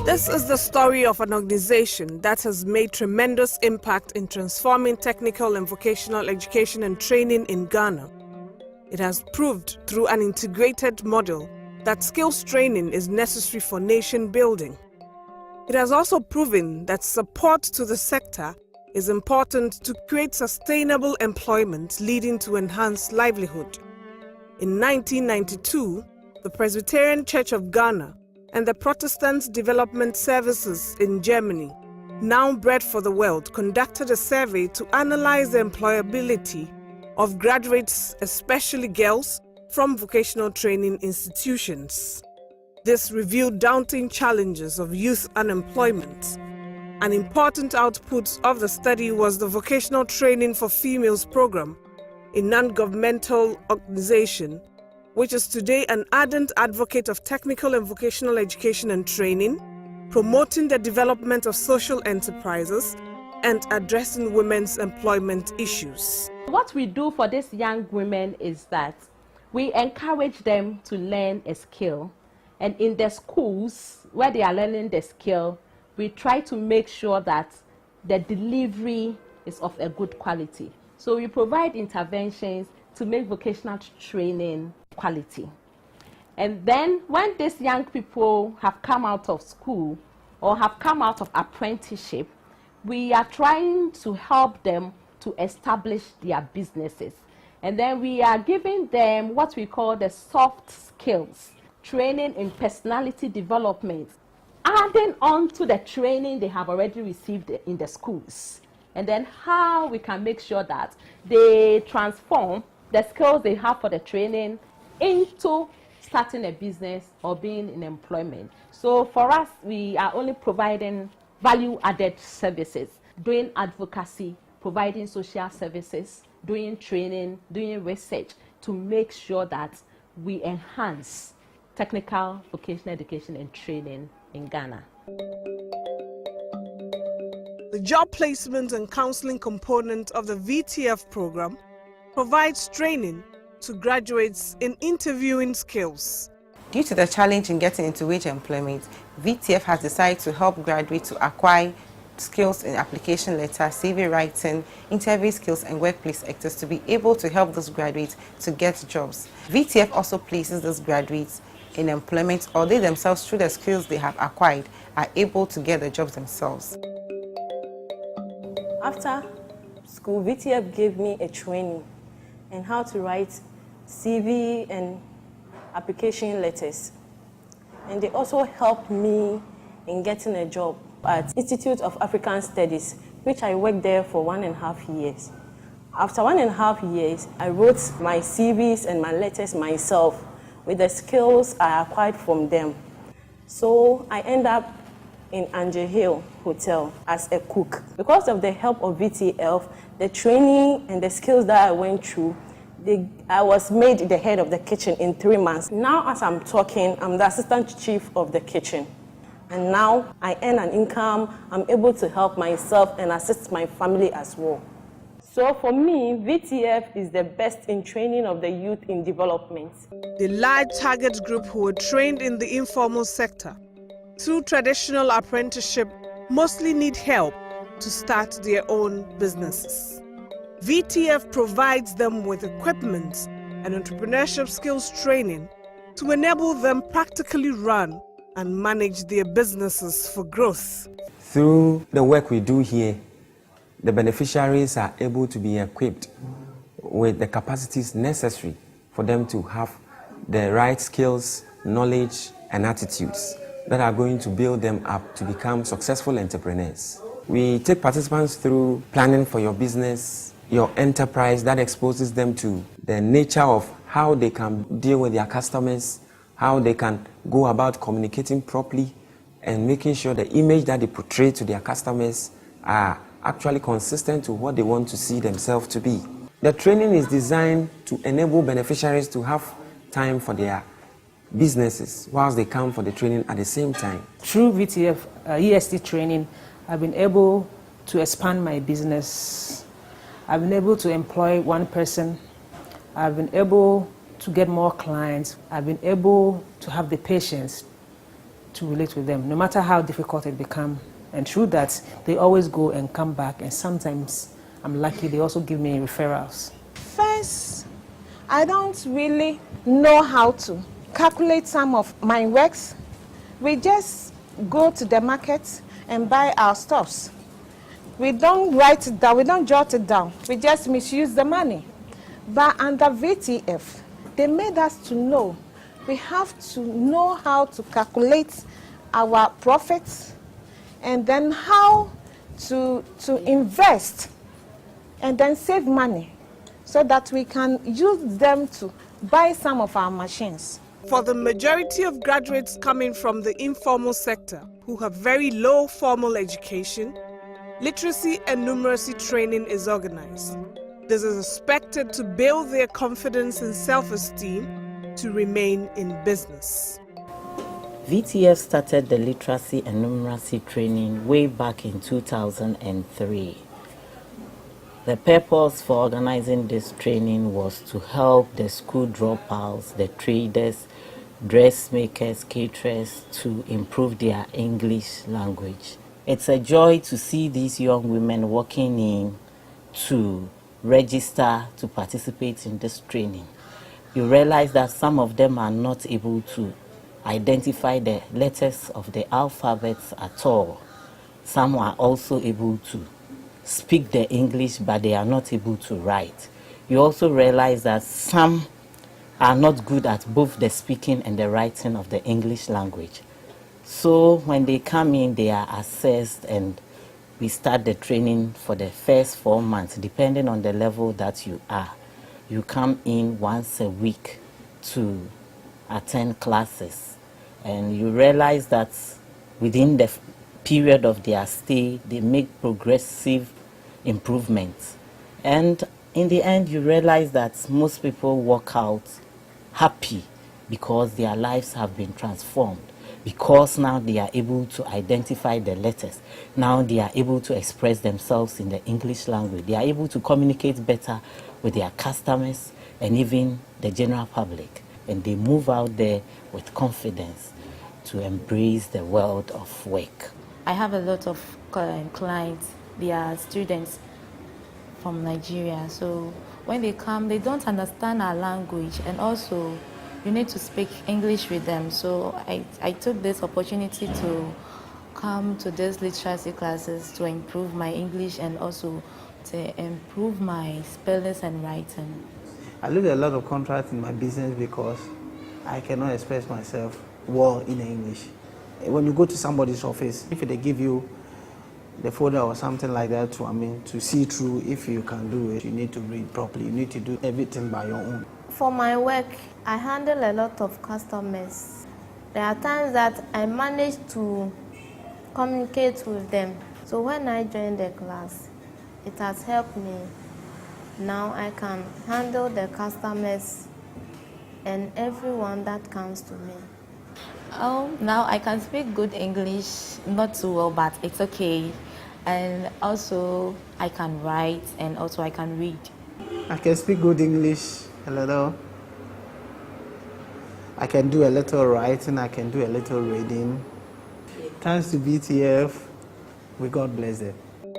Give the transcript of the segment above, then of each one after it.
This is the story of an organization that has made tremendous impact in transforming technical and vocational education and training in Ghana. It has proved through an integrated model that skills training is necessary for nation building. It has also proven that support to the sector is important to create sustainable employment leading to enhanced livelihood. In 1992, the Presbyterian Church of Ghana and the Protestant Development Services in Germany, now Bread for the World, conducted a survey to analyze the employability of graduates, especially girls, from vocational training institutions. This revealed daunting challenges of youth unemployment. An important output of the study was the Vocational Training for Females program, a non-governmental organization which is today an ardent advocate of technical and vocational education and training, promoting the development of social enterprises, and addressing women's employment issues. What we do for these young women is that we encourage them to learn a skill, and in the schools where they are learning the skill, we try to make sure that the delivery is of a good quality. So we provide interventions to make vocational training quality. And then when these young people have come out of school or have come out of apprenticeship, we are trying to help them to establish their businesses. And then we are giving them what we call the soft skills, training in personality development, adding on to the training they have already received in the schools. And then how we can make sure that they transform the skills they have for the training into starting a business or being in employment. So for us, we are only providing value-added services, doing advocacy, providing social services, doing training, doing research to make sure that we enhance technical vocational education and training in Ghana. The job placement and counseling component of the VTF program provides training to graduates in interviewing skills. Due to the challenge in getting into wage employment, VTF has decided to help graduates to acquire skills in application letter, CV writing, interview skills, and workplace actors to be able to help those graduates to get jobs. VTF also places those graduates in employment, or they themselves, through the skills they have acquired, are able to get the jobs themselves. After school, VTF gave me a training in how to write CV and application letters. And they also helped me in getting a job at Institute of African Studies, which I worked there for 1.5 years. After 1.5 years, I wrote my CVs and my letters myself with the skills I acquired from them. So I ended up in Angel Hill Hotel as a cook. Because of the help of VTF, the training and the skills that I went through, I was made the head of the kitchen in 3 months. Now as I'm talking, I'm the assistant chief of the kitchen. And now I earn an income, I'm able to help myself and assist my family as well. So for me, VTF is the best in training of the youth in development. The large target group who were trained in the informal sector through traditional apprenticeship mostly need help to start their own businesses. VTF provides them with equipment and entrepreneurship skills training to enable them practically run and manage their businesses for growth. Through the work we do here, the beneficiaries are able to be equipped with the capacities necessary for them to have the right skills, knowledge, and attitudes that are going to build them up to become successful entrepreneurs. We take participants through planning for your business, your enterprise, that exposes them to the nature of how they can deal with their customers, how they can go about communicating properly, and making sure the image that they portray to their customers are actually consistent to what they want to see themselves to be. The training is designed to enable beneficiaries to have time for their businesses whilst they come for the training at the same time. Through VTF EST training, I've been able to expand my business. I've been able to employ one person. I've been able to get more clients. I've been able to have the patience to relate with them, no matter how difficult it becomes. And through that, they always go and come back, and sometimes I'm lucky they also give me referrals. First, I don't really know how to calculate some of my works. We just go to the market and buy our stuffs. We don't write it down, we don't jot it down, we just misuse the money. But under VTF, they made us to know we have to know how to calculate our profits and then how to invest and then save money so that we can use them to buy some of our machines. For the majority of graduates coming from the informal sector who have very low formal education, literacy and numeracy training is organized. This is expected to build their confidence and self-esteem to remain in business. VTF started the literacy and numeracy training way back in 2003. The purpose for organizing this training was to help the school dropouts, the traders, dressmakers, caterers to improve their English language. It's a joy to see these young women walking in to register to participate in this training. You realize that some of them are not able to identify the letters of the alphabets at all. Some are also able to speak the English, but they are not able to write. You also realize that some are not good at both the speaking and the writing of the English language. So when they come in, they are assessed, and we start the training for the first 4 months, depending on the level that you are. You come in once a week to attend classes, and you realize that within the period of their stay, they make progressive improvements. And in the end, you realize that most people walk out happy because their lives have been transformed, because now they are able to identify the letters. Now they are able to express themselves in the English language. They are able to communicate better with their customers and even the general public. And they move out there with confidence to embrace the world of work. I have a lot of clients. They are students from Nigeria. So when they come, they don't understand our language, and also you need to speak English with them. So I took this opportunity to come to these literacy classes to improve my English and also to improve my spellings and writing. I lose a lot of contracts in my business because I cannot express myself well in English. When you go to somebody's office, if they give you the folder or something like that to see through, if you can do it, you need to read properly. You need to do everything by your own. For my work, I handle a lot of customers. There are times that I manage to communicate with them. So when I joined the class, it has helped me. Now I can handle the customers and everyone that comes to me. Now I can speak good English, not too well, but it's okay. And also I can write, and also I can read. I can speak good English a little. I can do a little writing, I can do a little reading. Thanks to VTF, we God bless them.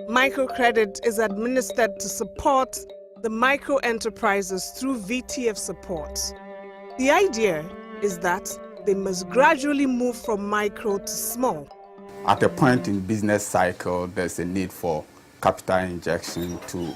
Microcredit is administered to support the micro enterprises through VTF support. The idea is that they must gradually move from micro to small. At a point in business cycle, there's a need for capital injection to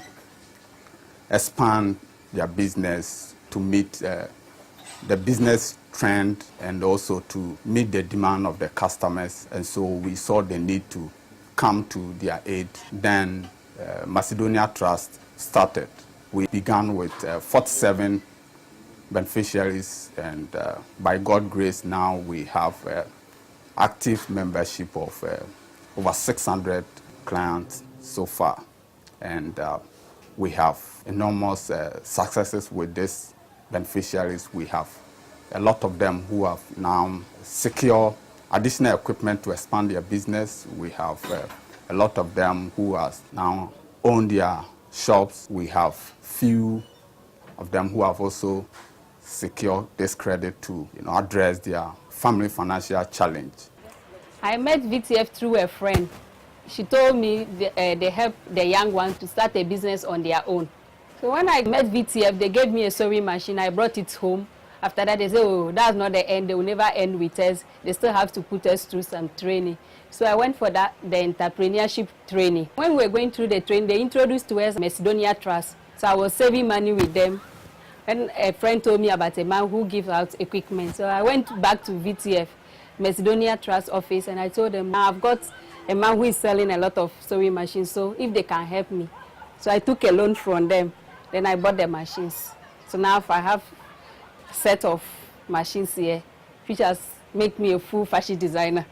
expand their business to meet the business trend and also to meet the demand of the customers. And so we saw the need to come to their aid. Then Macedonia Trust started. We began with 47 beneficiaries, and by God's grace now we have active membership of over 600 clients so far. And we have enormous successes with these beneficiaries. We have a lot of them who have now secured additional equipment to expand their business. We have a lot of them who have now owned their shops. We have few of them who have also secured this credit to address their family financial challenge. I met VTF through a friend. She told me they help the young ones to start a business on their own. So when I met VTF, they gave me a sewing machine. I brought it home. After that, they said, oh, that's not the end. They will never end with us. They still have to put us through some training. So I went for the entrepreneurship training. When we were going through the training, they introduced to us Macedonia Trust. So I was saving money with them. And a friend told me about a man who gives out equipment. So I went back to VTF, Macedonia Trust office, and I told them, I've got a man who is selling a lot of sewing machines, so if they can help me. So I took a loan from them. Then I bought the machines. So now I have a set of machines here, which has made me a full fashion designer.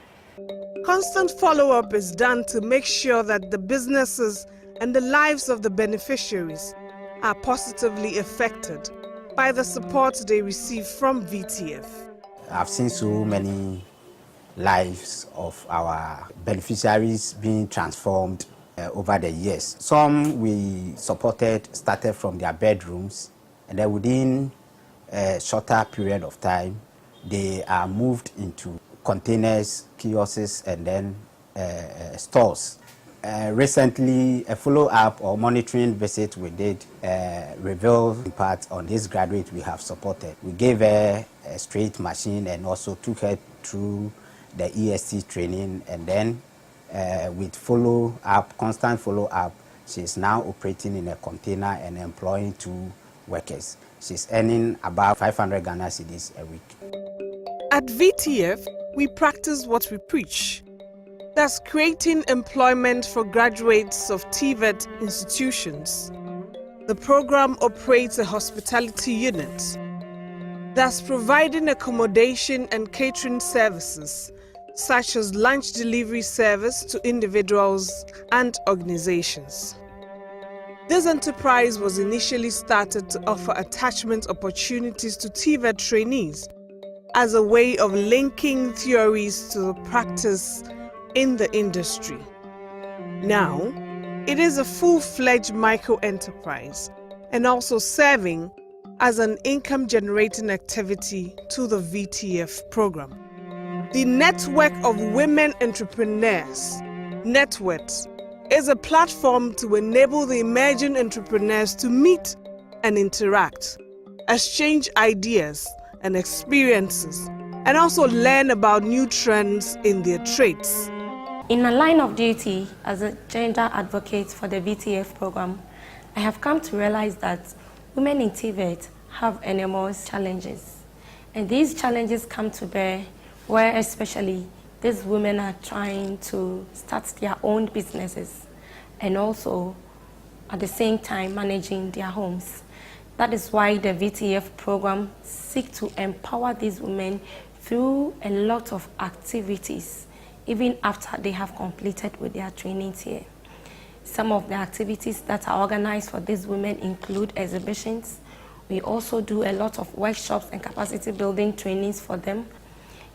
Constant follow-up is done to make sure that the businesses and the lives of the beneficiaries are positively affected by the support they receive from VTF. I've seen so many lives of our beneficiaries being transformed over the years. Some we supported started from their bedrooms, and then within a shorter period of time, they are moved into containers, kiosks, and then stores. Recently, a follow-up or monitoring visit we did revealed in part on this graduate we have supported. We gave her a straight machine and also took her through the EST training, and then with follow-up, constant follow-up, she's now operating in a container and employing 2 workers. She's earning about 500 Ghana cedis a week. At VTF, we practice what we preach. That's creating employment for graduates of TVET institutions. The program operates a hospitality unit. That's providing accommodation and catering services, such as lunch delivery service to individuals and organizations. This enterprise was initially started to offer attachment opportunities to TVET trainees as a way of linking theories to the practice in the industry. Now, it is a full-fledged micro-enterprise and also serving as an income-generating activity to the VTF program. The Network of Women Entrepreneurs, NetWet, is a platform to enable the emerging entrepreneurs to meet and interact, exchange ideas and experiences, and also learn about new trends in their trades. In my line of duty as a gender advocate for the VTF program, I have come to realize that women in TVET have enormous challenges. And these challenges come to bear where especially these women are trying to start their own businesses and also at the same time managing their homes. That is why the VTF program seeks to empower these women through a lot of activities, even after they have completed with their trainings here. Some of the activities that are organized for these women include exhibitions. We also do a lot of workshops and capacity building trainings for them.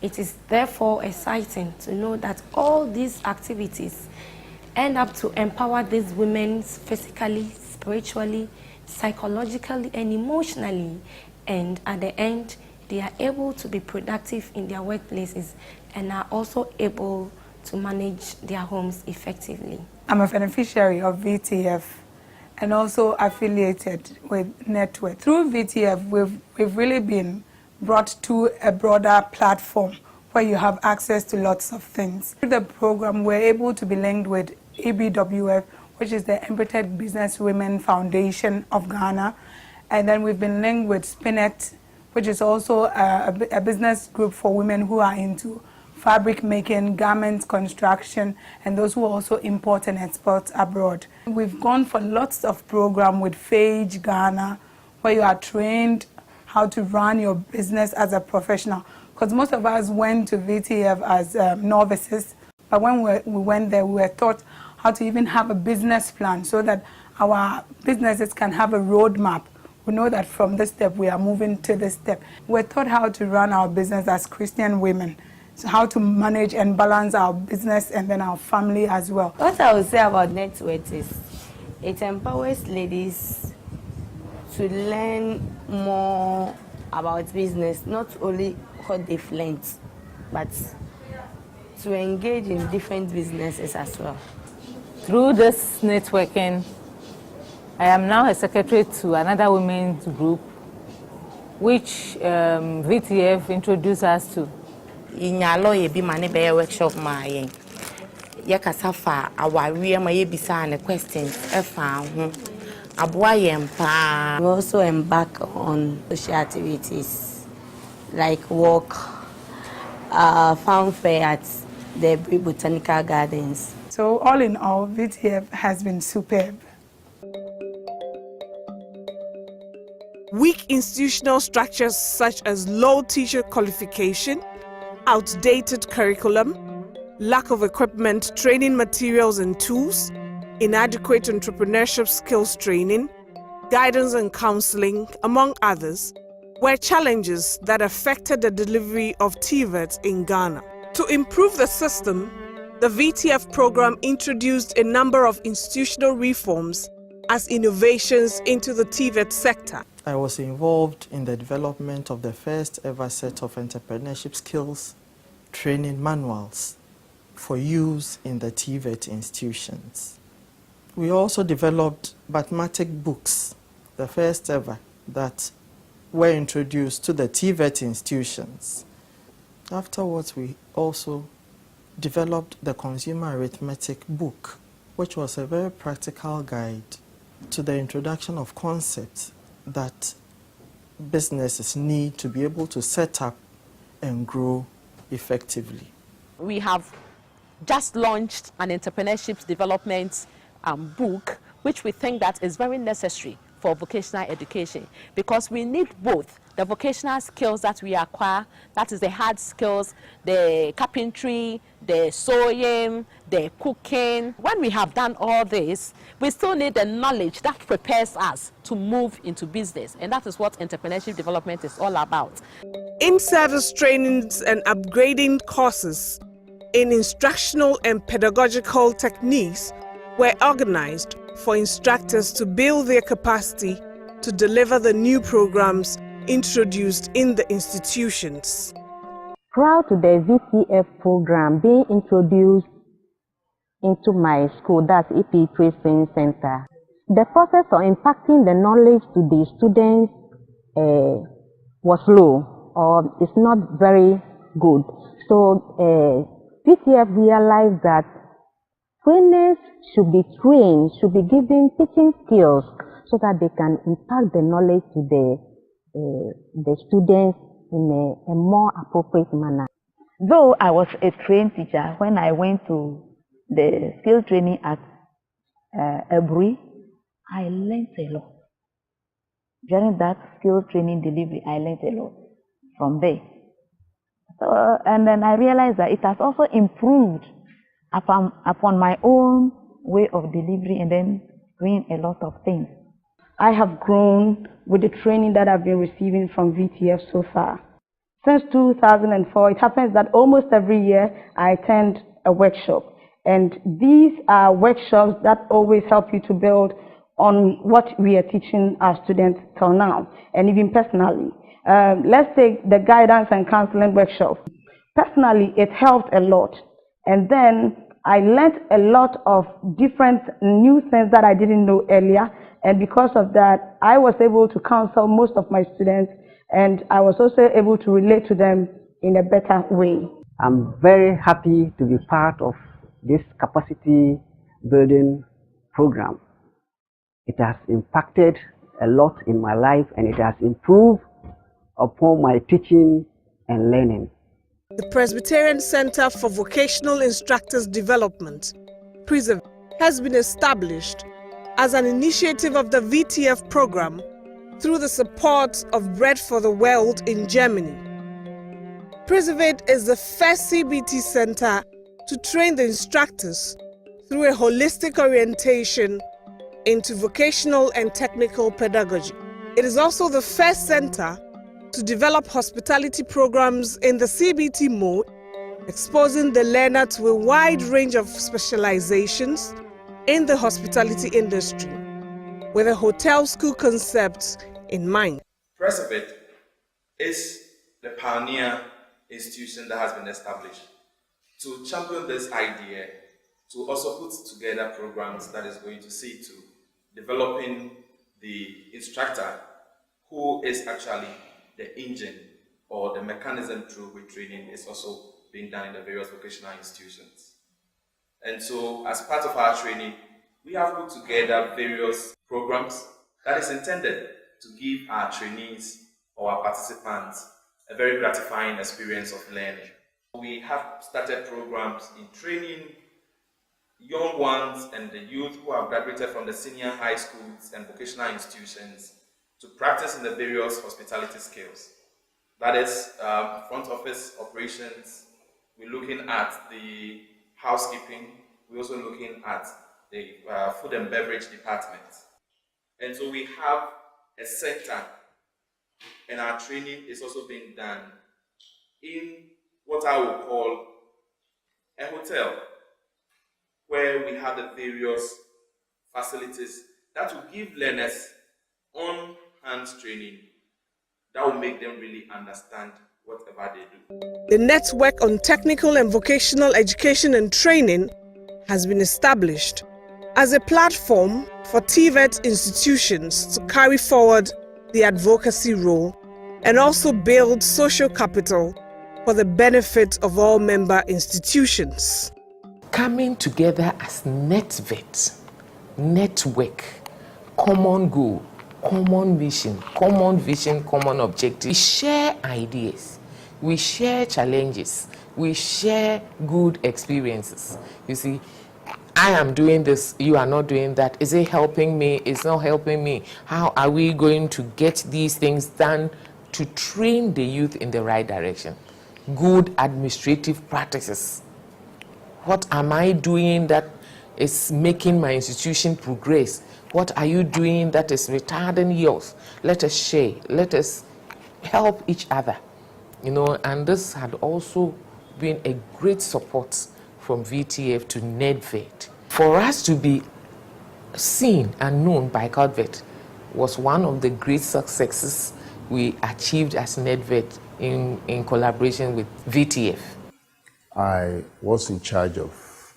It is therefore exciting to know that all these activities end up to empower these women physically, spiritually, psychologically, and emotionally. And at the end, they are able to be productive in their workplaces and are also able to manage their homes effectively. I'm a beneficiary of VTF and also affiliated with NetWet. Through VTF, we've really been brought to a broader platform where you have access to lots of things. Through the program, we're able to be linked with ABWF, which is the Embedded Business Women Foundation of Ghana. And then we've been linked with Spinet, which is also a business group for women who are into fabric making, garment construction, and those who also import and export abroad. We've gone for lots of programs with Phage Ghana, where you are trained how to run your business as a professional. Because most of us went to VTF as novices, but when we went there, we were taught how to even have a business plan so that our businesses can have a roadmap. We know that from this step, we are moving to this step. We're taught how to run our business as Christian women. So how to manage and balance our business and then our family as well. What I would say about NetWet is it empowers ladies to learn more about business, not only what they've learned, but to engage in different businesses as well. Through this networking, I am now a secretary to another women's group, which VTF introduced us to. Inyalo ye bi mane be workshop ma yen. Ye kasa fa awarie ma ye bisa ne questions e fa ho. Aboa yen pa. We also embark on social activities like walk, farm fair at the botanical gardens. So all in all, VTF has been superb. Weak institutional structures such as low teacher qualification, outdated curriculum, lack of equipment, training materials and tools, inadequate entrepreneurship skills training, guidance and counseling, among others, were challenges that affected the delivery of TVET in Ghana. To improve the system, the VTF program introduced a number of institutional reforms as innovations into the TVET sector. I was involved in the development of the first ever set of entrepreneurship skills training manuals for use in the TVET institutions. We also developed mathematics books, the first ever, that were introduced to the TVET institutions. Afterwards, we also developed the consumer arithmetic book, which was a very practical guide to the introduction of concepts that businesses need to be able to set up and grow effectively. We have just launched an entrepreneurship development book, which we think that is very necessary for vocational education, because we need both the vocational skills that we acquire, that is the hard skills, the carpentry, the sewing, the cooking. When we have done all this, we still need the knowledge that prepares us to move into business, and that is what entrepreneurship development is all about. In-service trainings and upgrading courses in instructional and pedagogical techniques were organized for instructors to build their capacity to deliver the new programs introduced in the institutions. Prior to the VTF program being introduced into my school, that's EP Training Center, the process of impacting the knowledge to the students was low, or it's not very good. So VTF realized that trainers should be trained, should be given teaching skills so that they can impact the knowledge to the students in a more appropriate manner. Though I was a trained teacher, when I went to the skill training at Ebri, I learned a lot. During that skill training delivery, I learned a lot from there. So, and then I realized that it has also improved upon my own way of delivery and then doing a lot of things. I have grown with the training that I've been receiving from VTF so far. Since 2004, it happens that almost every year I attend a workshop. And these are workshops that always help you to build on what we are teaching our students till now, and even personally. Let's take the guidance and counseling workshop. Personally, it helped a lot. And then I learned a lot of different new things that I didn't know earlier. And because of that, I was able to counsel most of my students, and I was also able to relate to them in a better way. I'm very happy to be part of this capacity building program. It has impacted a lot in my life, and it has improved upon my teaching and learning. The Presbyterian Center for Vocational Instructors Development, PRISV, has been established as an initiative of the VTF program through the support of Bread for the World in Germany. PRISV is the first CBT center to train the instructors through a holistic orientation into vocational and technical pedagogy. It is also the first center to develop hospitality programs in the CBT mode, exposing the learner to a wide range of specializations in the hospitality industry, with a hotel school concept in mind. PRESBIT is the pioneer institution that has been established to champion this idea, to also put together programs that is going to see to developing the instructor who is actually the engine or the mechanism through which training is also being done in the various vocational institutions. And so as part of our training, we have put together various programs that is intended to give our trainees or our participants a very gratifying experience of learning. We have started programs in training young ones and the youth who have graduated from the senior high schools and vocational institutions to practice in the various hospitality skills. That is front office operations. We're looking at the housekeeping. We're also looking at the food and beverage department. And so we have a center, and our training is also being done in what I would call a hotel, where we have the various facilities that will give learners on-hand training that will make them really understand whatever they do. The Network on Technical and Vocational Education and Training has been established as a platform for TVET institutions to carry forward the advocacy role and also build social capital for the benefit of all member institutions. Coming together as NetVet, network, common goal, common vision, common objective. We share ideas, we share challenges, we share good experiences. You see, I am doing this, you are not doing that. Is it helping me? It's not helping me. How are we going to get these things done to train the youth in the right direction? Good administrative practices. What am I doing that is making my institution progress? What are you doing that is retarding yours? Let us share. Let us help each other. You know, and this had also been a great support from VTF to NetVet. For us to be seen and known by CODVET was one of the great successes we achieved as NetVet in collaboration with VTF. I was in charge of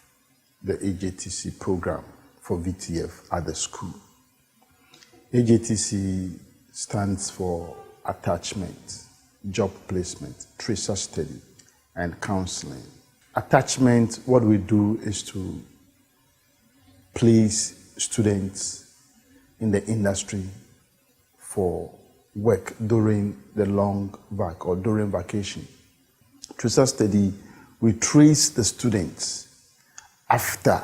the AJTC program for VTF at the school. AJTC stands for Attachment, Job Placement, Tracer Study, and Counseling. Attachment, what we do is to place students in the industry for work during the long vac or during vacation. Tracer Study, we trace the students after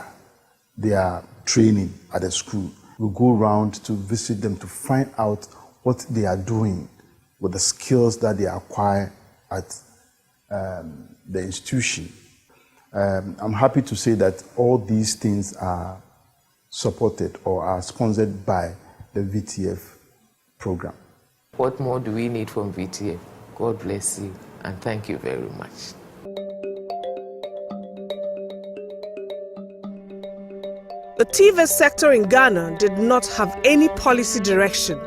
their training at the school. We go around to visit them to find out what they are doing with the skills that they acquire at the institution. I'm happy to say that all these things are supported or are sponsored by the VTF program. What more do we need from VTF? God bless you, and thank you very much. The TVET sector in Ghana did not have any policy direction,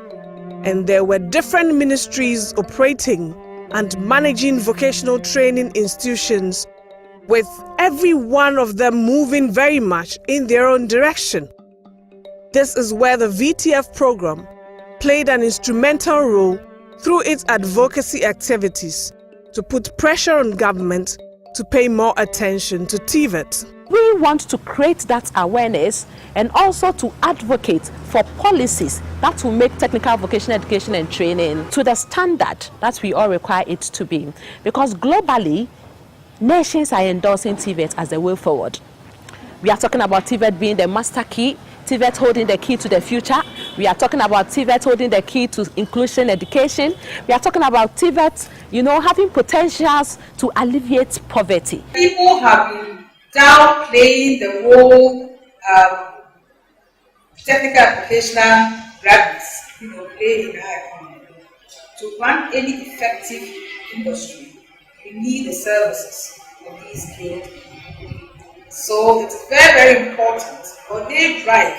and there were different ministries operating and managing vocational training institutions, with every one of them moving very much in their own direction. This is where the VTF program played an instrumental role through its advocacy activities to put pressure on government to pay more attention to TVET. We want to create that awareness and also to advocate for policies that will make technical vocational education and training to the standard that we all require it to be. Because globally, nations are endorsing TVET as the way forward. We are talking about TVET being the master key, TVET holding the key to the future. We are talking about TVET holding the key to inclusion education. We are talking about TVET, having potentials to alleviate poverty. People have been downplaying the role technical and vocational graduates play in our economy. To run any effective industry, you need the services of these skilled people. So it's very, very important, or they drive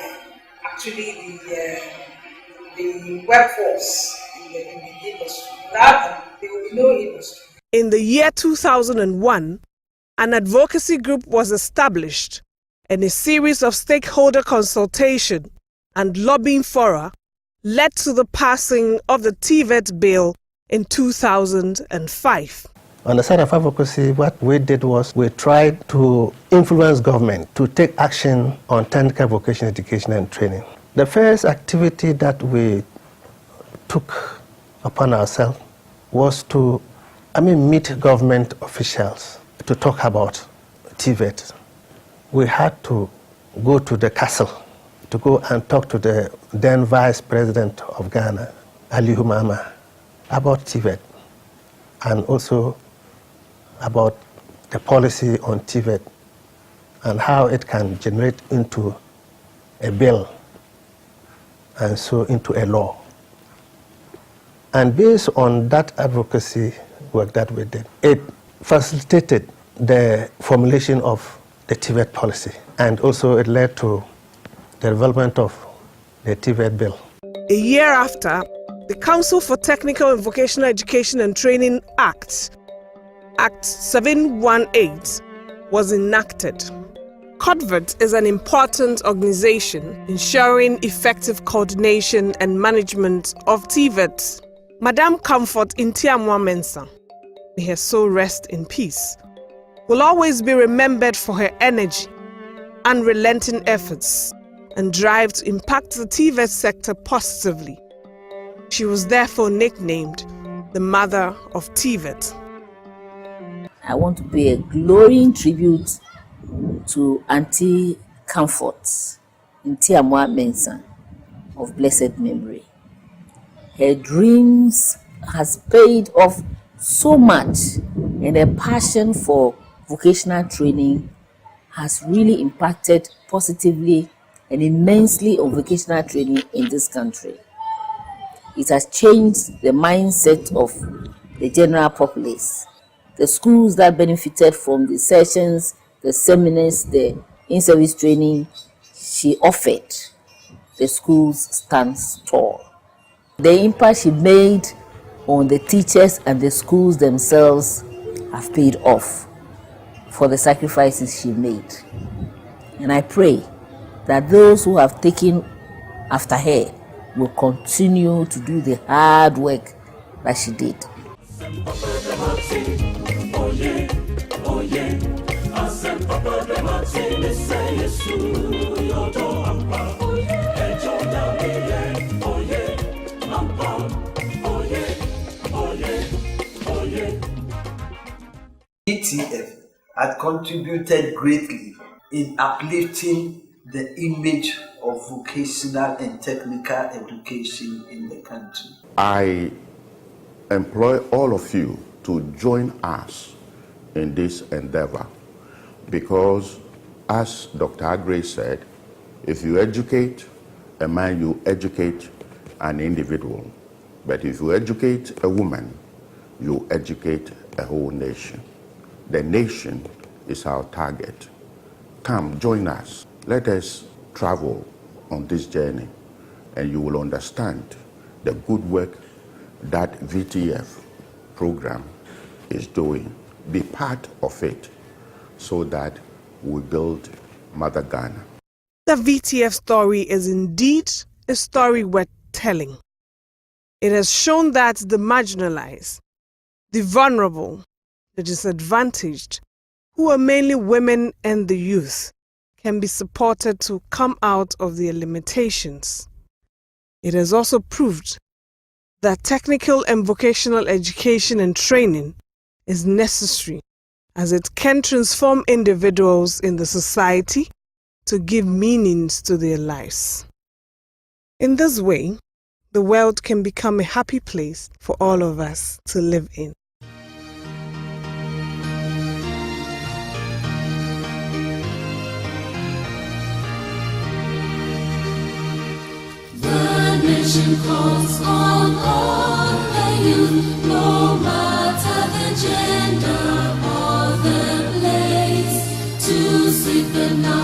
actually the workforce in the industry. Without them, there will be no industry. In the year 2001, an advocacy group was established and a series of stakeholder consultation and lobbying fora led to the passing of the TVET bill in 2005. On the side of advocacy, what we did was we tried to influence government to take action on technical vocational education and training. The first activity that we took upon ourselves was to meet government officials to talk about TVET. We had to go to the castle to go and talk to the then Vice President of Ghana, Ali Humama, about TVET and also about the policy on TVET and how it can generate into a bill and so into a law. And based on that advocacy work that we did, it facilitated the formulation of the TVET policy, and also it led to the development of the TVET bill. A year after, the Council for Technical and Vocational Education and Training Act 718, was enacted. COTVET is an important organization ensuring effective coordination and management of TVET. Madame Comfort Intiamwa Mensah, may her soul rest in peace, will always be remembered for her energy, unrelenting efforts, and drive to impact the TVET sector positively. She was therefore nicknamed the Mother of TVET. I want to pay a glowing tribute to Auntie Comfort Intiamwa Mensah of blessed memory. Her dreams has paid off so much, and her passion for vocational training has really impacted positively and immensely on vocational training in this country. It has changed the mindset of the general populace. The schools that benefited from the sessions, the seminars, the in-service training she offered, the schools stand tall. The impact she made on the teachers and the schools themselves have paid off for the sacrifices she made. And I pray that those who have taken after her will continue to do the hard work that she did. VTF had contributed greatly in uplifting the image of vocational and technical education in the country. I employ all of you to join us in this endeavor because, as Dr. Agre said, if you educate a man, you educate an individual. But if you educate a woman, you educate a whole nation. The nation is our target. Come, join us. Let us travel on this journey, and you will understand the good work that VTF program is doing. Be part of it so that we build Mother Ghana. The VTF story is indeed a story worth telling. It has shown that the marginalized, the vulnerable, the disadvantaged, who are mainly women and the youth, can be supported to come out of their limitations. It has also proved that technical and vocational education and training is necessary, as it can transform individuals in the society to give meanings to their lives. In this way, the world can become a happy place for all of us to live in. The nation calls on all the youth, no matter the gender or the place, to seek the knowledge